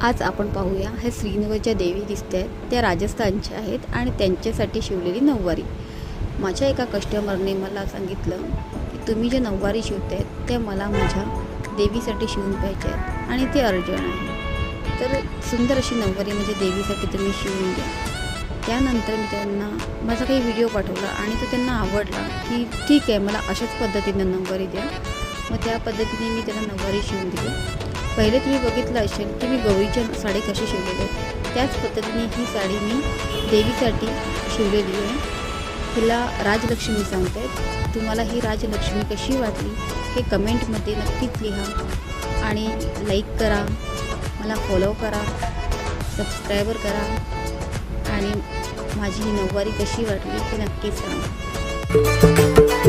आज आपण पाहूया हे श्रीनगरच्या देवी दिसत आहेत त्या राजस्थानच्या आहेत आणि त्यांच्यासाठी शिवलेली नऊवारी। माझ्या एका कस्टमरने मला सांगितलं की तुम्ही जे नऊवारी शिवतायत ते मला माझ्या देवीसाठी शिवून पाहिजे आहेत आणि ते अर्जंट आहे, तर सुंदर अशी नऊवारी म्हणजे देवीसाठी तुम्ही शिवून द्या। त्यानंतर मी त्यांना माझा काही व्हिडिओ पाठवला आणि तो त्यांना आवडला की ठीक आहे मला अशाच पद्धतीने नऊवारी द्या। मग त्या पद्धतीने मी त्यांना नऊवारी शिवून दिली। पहिले तुम्ही बघितलं असेल की मी गौरीच्या साडी कशी शिवलेली आहे, त्याच पद्धतीने ही साडी मी देवीसाठी शिवलेली आहे। तिला राजलक्ष्मी सांगतात। तुम्हाला ही राजलक्ष्मी कशी वाटली हे कमेंटमध्ये नक्कीच लिहा आणि लाईक करा, मला फॉलो करा, सबस्क्रायबर करा आणि माझी ही नऊवारी कशी वाटली हे नक्कीच सांगा।